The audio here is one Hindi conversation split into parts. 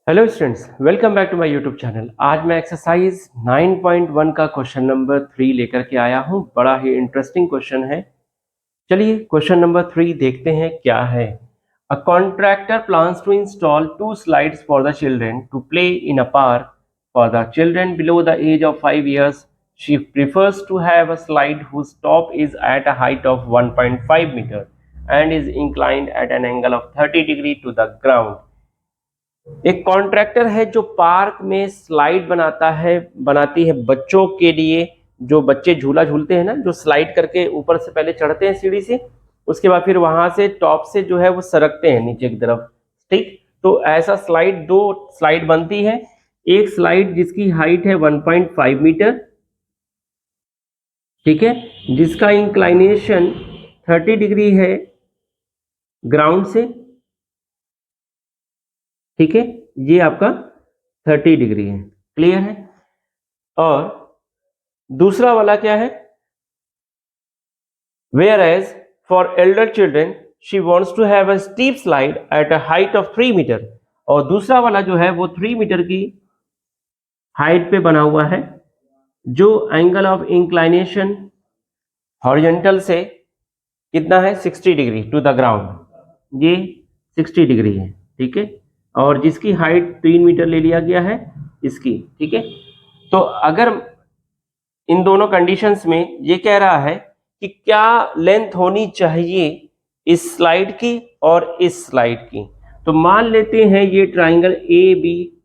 Hello students, welcome back to my YouTube channel. आज मैं एक्सरसाइज 9.1 का क्वेश्चन नंबर 3 लेकर के आया हूं। बड़ा ही इंटरेस्टिंग क्वेश्चन है। चलिए क्वेश्चन नंबर 3 देखते हैं क्या है। A contractor plans to install 2 slides for the children to play in a park for the children below the age of 5 years. She prefers to have a slide whose top is at a height of 1.5 meter and is inclined at an angle of 30 degree to the ground. एक कॉन्ट्रैक्टर है जो पार्क में स्लाइड बनाती है बच्चों के लिए। जो बच्चे झूला झूलते हैं ना, जो स्लाइड करके ऊपर से पहले चढ़ते हैं सीढ़ी से, उसके बाद फिर वहां से टॉप से जो है वो सरकते हैं नीचे की तरफ। ठीक, तो ऐसा स्लाइड, 2 स्लाइड बनती है। एक स्लाइड जिसकी हाइट है 1.5 मीटर, ठीक है, जिसका इंक्लाइनेशन 30 डिग्री है ग्राउंड से। ठीक है, ये आपका 30 डिग्री है। क्लियर है। और दूसरा वाला क्या है, where as for elder children she wants to have a steep slide at a height of 3 metre. और दूसरा वाला जो है वो 3 मीटर की हाइट पे बना हुआ है, जो एंगल ऑफ इंक्लाइनेशन हॉरिजॉन्टल से कितना है, 60 डिग्री टू द ग्राउंड। ये 60 डिग्री है। ठीक है, और जिसकी हाइट 3 मीटर ले लिया गया है इसकी। ठीक है, तो अगर इन दोनों कंडीशंस में ये कह रहा है कि क्या लेंथ होनी चाहिए इस स्लाइड की और इस स्लाइड की, तो मान लेते हैं ये ट्राइंगल ए बी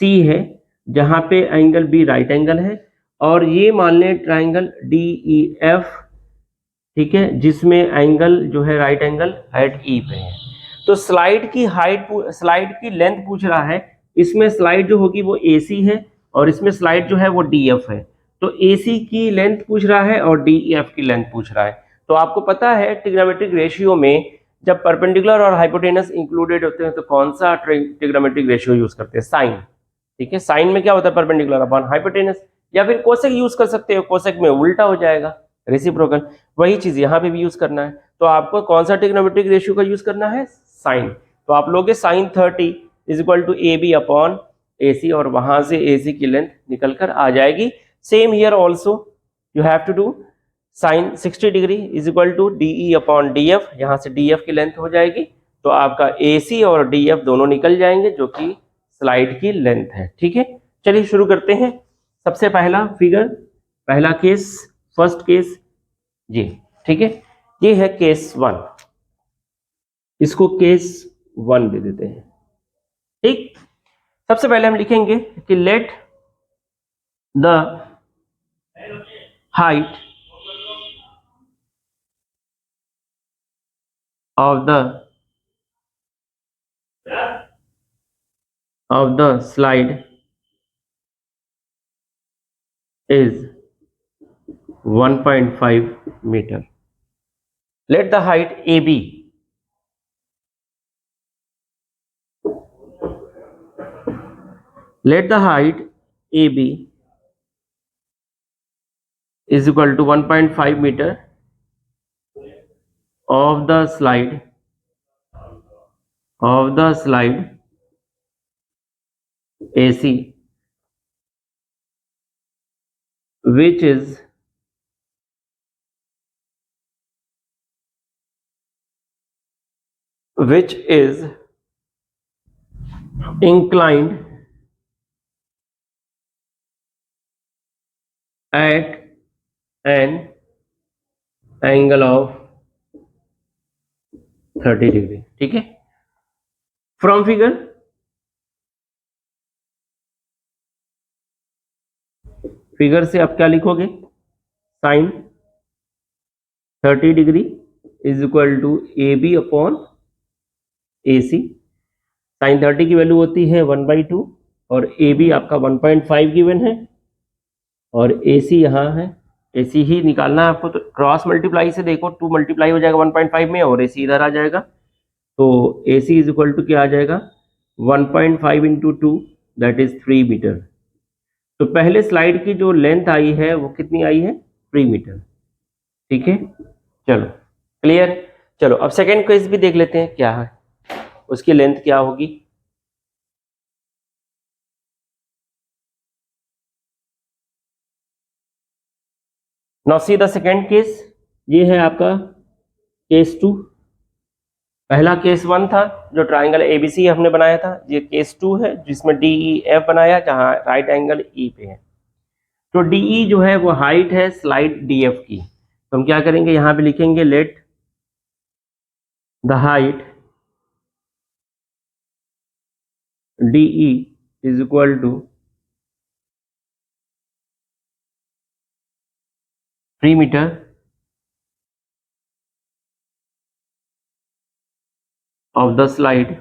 सी है, जहां पे एंगल बी राइट एंगल है, और ये मान लें ट्राइंगल डी ई एफ, ठीक है, जिसमें एंगल जो है राइट एंगल एट ई पे है। तो स्लाइड की हाइट, स्लाइड की लेंथ पूछ रहा है। इसमें स्लाइड जो होगी वो ए सी है और इसमें स्लाइड जो है वो डी एफ है। तो ए सी की लेंथ पूछ रहा है और डी एफ की लेंथ पूछ रहा है। तो आपको पता है ट्रिग्नोमेट्रिक रेशियो में जब परपेंडिकुलर और हाइपोटेनस इंक्लूडेड होते हैं तो कौन सा ट्रिग्नोमेट्रिक रेशियो यूज करते हैं, साइन। ठीक है, साइन में क्या होता है, परपेंडिकुलर अपॉन हाइपोटेनस, या फिर कोसेक यूज कर सकते हो, कोसेक में उल्टा हो जाएगा, रेसिप्रोकल। वही चीज यहाँ पे भी यूज करना है। तो आपको कौन सा ट्रिग्नोमेट्रिक रेशियो का यूज करना है, साइन। तो आप लोगे sine 30 is equal to A B upon A c, और वहां से ए सी की लेंथ निकल कर आ जाएगी। Same here also you have to do sine 60 degree is equal to D E upon D F, यहाँ से डी एफ की लेंथ हो जाएगी। तो आपका ए सी और डी एफ दोनों निकल जाएंगे, जो कि स्लाइड की लेंथ है। ठीक है, चलिए शुरू करते हैं। सबसे पहला फिगर, पहला केस, फर्स्ट केस जी। ठीक है, ये है केस 1, इसको केस 1 दे देते हैं। ठीक, सबसे पहले हम लिखेंगे कि let the height of the slide is 1.5 meter. Let the height AB is equal to 1.5 meter of the slide AC, which is inclined at an angle of 30 degree. ठीक है, फ्रॉम फिगर से आप क्या लिखोगे, sine 30 degree is equal to A B upon A C. Sine 30 की वैल्यू होती है 1/2 और ए बी आपका 1.5 गिवन है, और ए सी यहाँ है। ए सी ही निकालना है आपको, तो क्रॉस मल्टीप्लाई से देखो, 2 मल्टीप्लाई हो जाएगा 1.5 में और ए सी इधर आ जाएगा। तो ए सी इज इक्वल टू क्या आ जाएगा, 1.5 इंटू 2 दैट इज 3 मीटर। तो पहले स्लाइड की जो लेंथ आई है वो कितनी आई है, 3 मीटर। ठीक है, चलो क्लियर। चलो अब सेकेंड केस भी देख लेते हैं क्या है, उसकी लेंथ क्या होगी। Now see the second case, ये है आपका केस 2। पहला केस 1 था जो ट्राइंगल एबीसी हमने बनाया था, ये केस 2 है जिसमें डीईएफ बनाया जहां राइट एंगल ई पे है। तो डीई जो है वो हाइट है स्लाइड डीएफ की, तो हम क्या करेंगे यहां पे लिखेंगे let the height DE is equal to 3 metre of the slide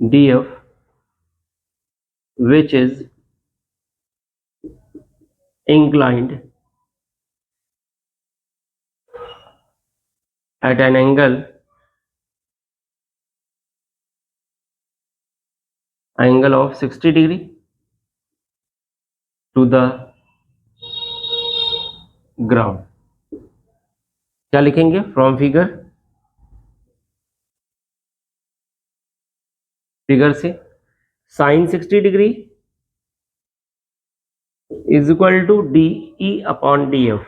df which is inclined at an angle of 60 degree to the ground। क्या लिखेंगे फ्रॉम फिगर से sine 60 degree is equal to DE upon DF,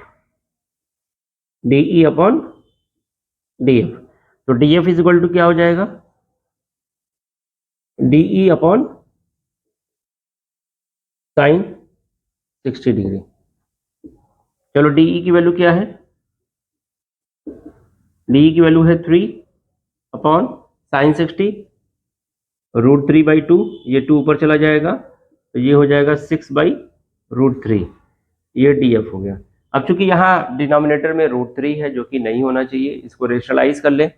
DE upon DF. तो डीएफ इज इक्वल टू क्या हो जाएगा, डीई अपॉन साइन 60 डिग्री। चलो डीई की वैल्यू क्या है, डीई की वैल्यू है 3 अपॉन साइन 60 √3/2, ये 2 ऊपर चला जाएगा तो ये हो जाएगा 6/√3, ये डीएफ हो गया। अब चूंकि यहाँ डिनोमिनेटर में √3 है जो कि नहीं होना चाहिए, इसको रेशनलाइज कर लें,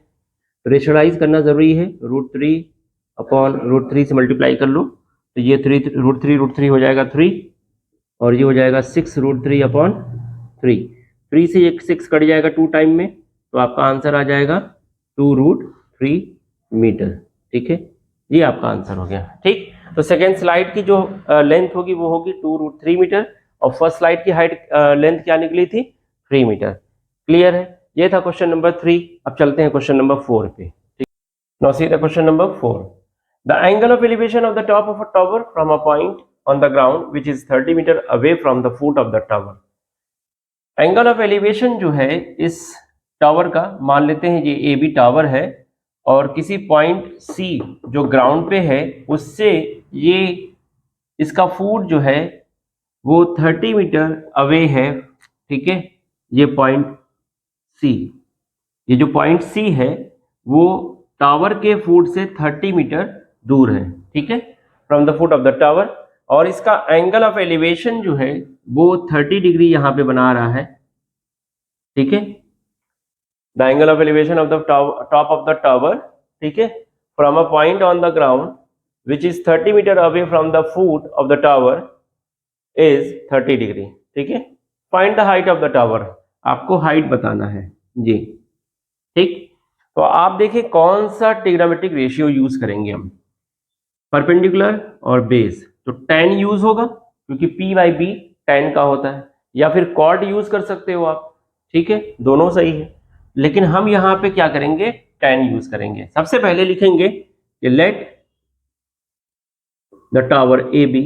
रेशनलाइज करना जरूरी है, √3 अपॉन √3 से मल्टीप्लाई कर लो तो ये √3 हो जाएगा 3 और ये हो जाएगा 6√3 अपॉन 3 से एक 6 कट जाएगा 2 टाइम में, तो आपका आंसर आ जाएगा 2√3 मीटर। ठीक है, ये आपका आंसर हो गया। ठीक, तो सेकेंड स्लाइड की जो लेंथ होगी वो होगी 2√3 मीटर और फर्स्ट स्लाइड की हाइट लेंथ क्या निकली थी 3 मीटर। क्लियर है, ये था क्वेश्चन नंबर 3। अब चलते हैं क्वेश्चन नंबर 4 पे। ठीक, now see the question number 4। The angle of elevation of the top of a tower from a point on the ground which is 30 metre away from the foot of the tower. Angle of elevation जो है इस टावर का, मान लेते हैं ये ए बी टावर है और किसी पॉइंट सी जो ग्राउंड पे है उससे ये इसका फुट जो है वो 30 मीटर अवे है। ठीक है, ये पॉइंट सी, ये जो पॉइंट सी है वो टावर के फुट से 30 मीटर दूर है। ठीक है, from the foot of the tower, और इसका एंगल ऑफ एलिवेशन जो है वो 30 डिग्री यहां पे बना रहा है। ठीक है, the angle of elevation of the top of the tower, ठीक है, from a point on the ground which is 30 metre away from the foot of the tower is 30 degree. ठीक है, find the height of the tower, आपको हाइट बताना है जी। ठीक, तो आप देखिए कौन सा ट्रिग्नोमेट्रिक रेशियो यूज करेंगे हम, परपेंडिकुलर और बेस। तो tan यूज होगा क्योंकि p/b tan का होता है, या फिर कॉट यूज कर सकते हो आप। ठीक है, दोनों सही है, लेकिन हम यहां पे क्या करेंगे, tan यूज करेंगे। सबसे पहले लिखेंगे कि let the tower A B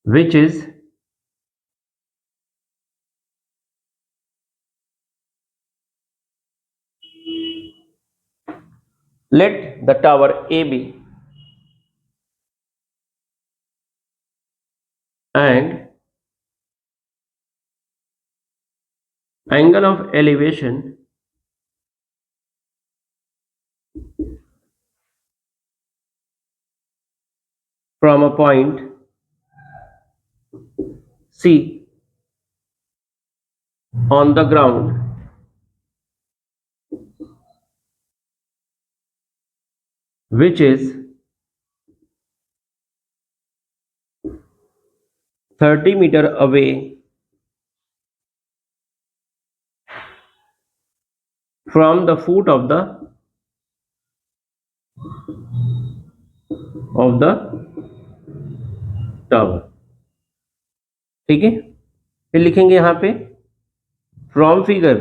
which is let the tower AB and angle of elevation from a point C on the ground which is 30 meter away from the foot of the tower। ठीक है, फिर लिखेंगे यहां पे फ्रॉम फिगर।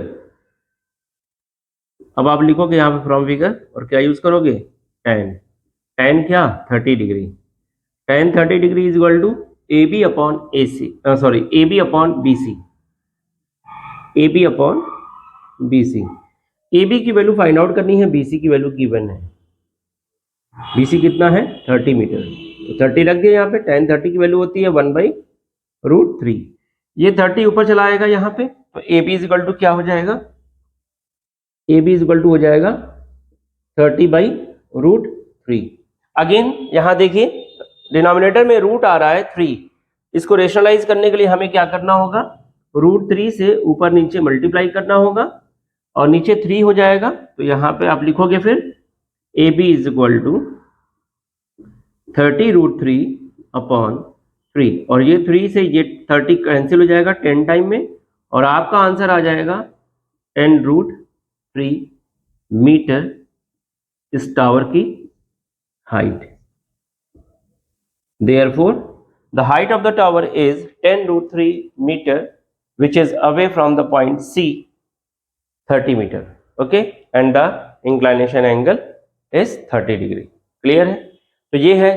अब आप लिखोगे यहां पे फ्रॉम फिगर और क्या यूज करोगे, tan। tan क्या 30 degree. tan 30 degree is equal to A B upon A C, sorry A B upon B C, A B upon B C. A B की वैल्यू फाइंड आउट करनी है, बी सी की वैल्यू गिवन है। बी सी कितना है 30 मीटर, तो 30 रख दिया यहाँ पे। tan 30 की वैल्यू होती है 1/√3। ये 30 ऊपर चला आएगा यहाँ पे, तो A B is equal to क्या हो जाएगा, A B is equal to हो जाएगा 30/√3। अगेन यहाँ देखिए डिनोमिनेटर में रूट आ रहा है 3, इसको रेशनलाइज करने के लिए हमें क्या करना होगा, √3 से ऊपर नीचे मल्टीप्लाई करना होगा और नीचे 3 हो जाएगा। तो यहाँ पे आप लिखोगे फिर A B is equal to 30√3 upon 3, और ये 3 से ये 30 कैंसिल हो जाएगा 10 टाइम में, और आपका आंसर आ जाएगा 10√3 मीटर इस टावर की height. Therefore, the height of the tower is 10√3 meter, which is away from the point C 30 meter. Okay, and the inclination angle is 30 degree. Clear है? तो ये है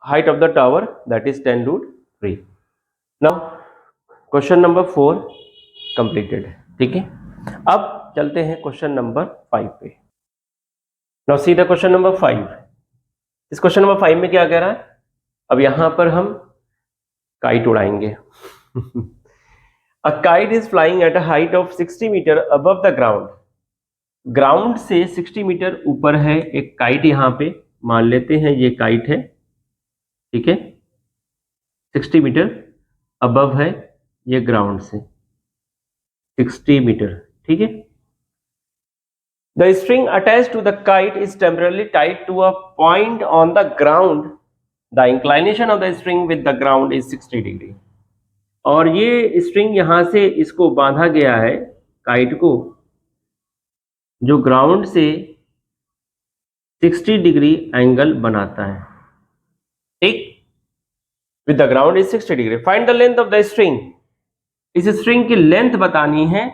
height of the tower, that is 10√3. Now, question number 4 completed. ठीक है, अब चलते हैं क्वेश्चन नंबर 5 पे। Now see the question number 5. इस क्वेश्चन नंबर 5 में क्या कह रहा है, अब यहां पर हम काइट उड़ाएंगे। A kite is flying at a height of 60 metre above the ground. Ground से 60 मीटर ऊपर है एक काइट, यहां पे मान लेते हैं ये काइट है, ठीक है, 60 मीटर अबव है ये ग्राउंड से 60 मीटर, ठीक है। The string attached to the kite is temporarily tied to a point on the ground, the inclination of the string with the ground is 60 degree. और ये स्ट्रिंग यहां से इसको बांधा गया है काइट को, जो ग्राउंड से 60 डिग्री एंगल बनाता है, ठीक, with the ground is 60 degree. Find the length of the string, इस स्ट्रिंग की लेंथ बतानी है,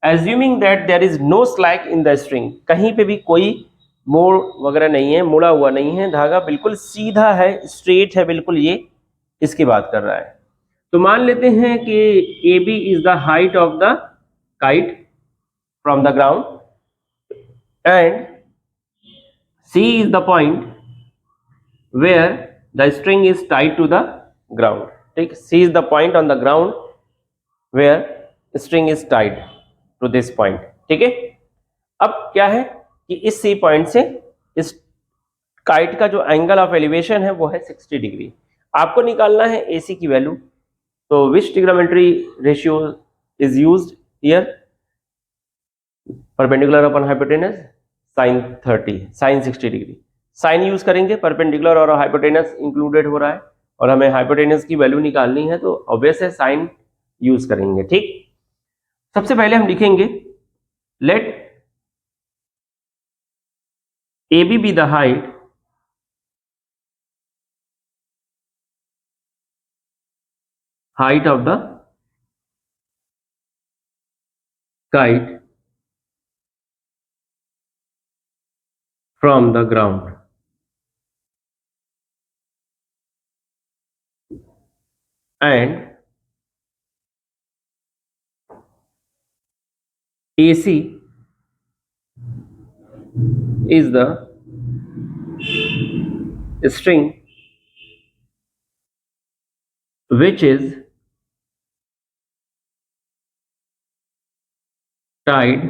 assuming that there is no slack in the string, कहीं पे भी कोई मोड़ वगैरह नहीं है, मुड़ा हुआ नहीं है, धागा बिल्कुल सीधा है, स्ट्रेट है बिल्कुल, ये इसकी बात कर रहा है। तो मान लेते हैं कि A B is the height of the kite from the ground and C is the point where the string is tied to the ground, ठीक, C is the point on the ground where string is tied to this point, ठीक है। अब क्या है कि इस सी पॉइंट से इस काइट का जो एंगल ऑफ एलिवेशन है वो है 60 डिग्री। आपको निकालना है AC की वैल्यू, तो which trigonometry ratio is used here, perpendicular upon hypotenuse sin 30, sin 60 degree. Sine use करेंगे, परपेंडिकुलर और हाइपोटेनस इंक्लूडेड हो रहा है और हमें हाइपोटेनस की वैल्यू निकालनी है, तो ऑब्वियस है साइन यूज करेंगे, ठीक। सबसे पहले हम लिखेंगे let A B be the height of the kite from the ground, and AC is the string which is tied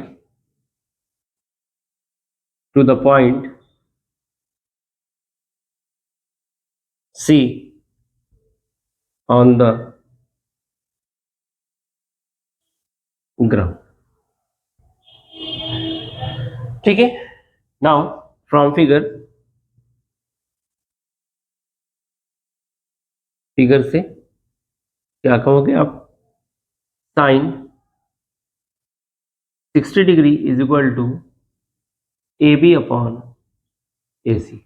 to the point C on the ground, ठीक है। नाउ फ्रॉम फिगर से क्या कहोगे आप, sine 60 degree is equal to A B upon A C.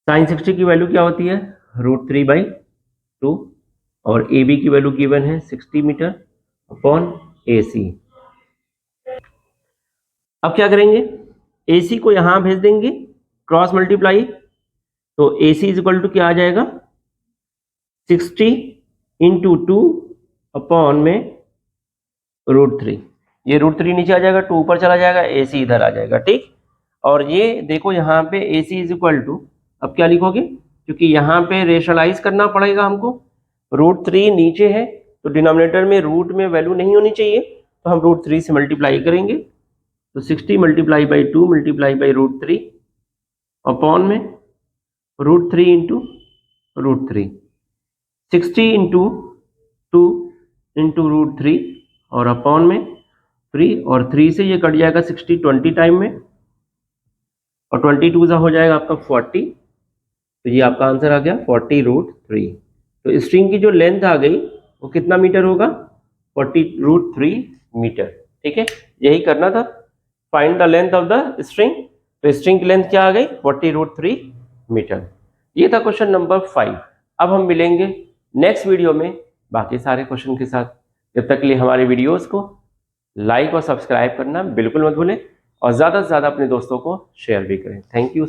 Sine 60 की वैल्यू क्या होती है, √3/2, और ए बी की वैल्यू गिवन है 60 मीटर अपॉन ए सी। अब क्या करेंगे, AC को यहां भेज देंगे क्रॉस मल्टीप्लाई, तो AC इज इक्वल टू क्या आ जाएगा 60 इंटू 2 अपॉन में √3। ये √3 नीचे आ जाएगा, 2 ऊपर चला जाएगा, AC इधर आ जाएगा, ठीक। और ये देखो यहाँ पे AC इज इक्वल टू, अब क्या लिखोगे, क्योंकि यहाँ पे रेशनलाइज करना पड़ेगा हमको, √3 नीचे है तो डिनोमिनेटर में रूट में वैल्यू नहीं होनी चाहिए, तो हम √3 से मल्टीप्लाई करेंगे, तो 60 multiply by 2 multiply by √3 upon में √3 इंटू √3, 60 इंटू 2 इंटू √3 और अपॉन में 3, और 3 से ये कट जाएगा 60 20 टाइम में, और 22 हो जाएगा आपका 40, तो ये आपका आंसर आ गया 40√3। तो स्ट्रिंग की जो लेंथ आ गई वो कितना मीटर होगा, 40√3 मीटर, ठीक है। यही करना था, find the length of the string. तो स्ट्रिंग की लेंथ क्या आ गई 40√3 मीटर। ये था क्वेश्चन नंबर 5। अब हम मिलेंगे नेक्स्ट वीडियो में बाकी सारे क्वेश्चन के साथ। जब तक के लिए हमारे वीडियोस को लाइक और सब्सक्राइब करना बिल्कुल मत भूलें, और ज़्यादा से ज़्यादा अपने दोस्तों को शेयर भी करें। Thank you.